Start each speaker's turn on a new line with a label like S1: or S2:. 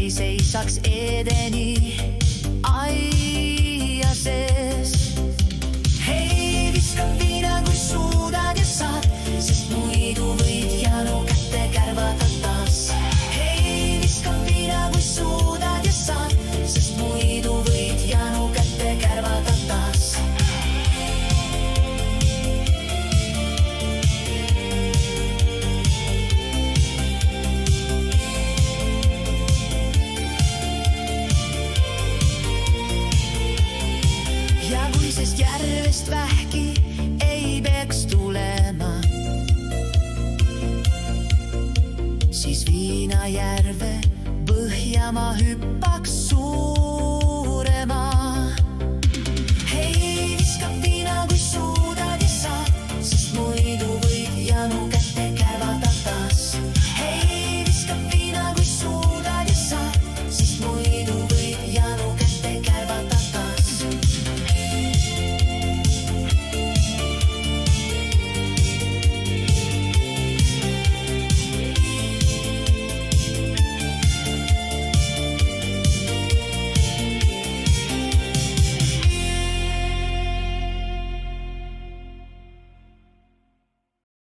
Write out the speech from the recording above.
S1: ei seisaks Edeni aia sees. Hei, viska viina, kui suudad ja saad, sest muidu võid janu kätte kärvata taas. Hei, viska viina, kui suudad ja saad, sest muidu võid janu kätte kärvata taas. Ja kui sest järvest vähki ei peaks tulema, siis Viinajärve põhja ma hüppan.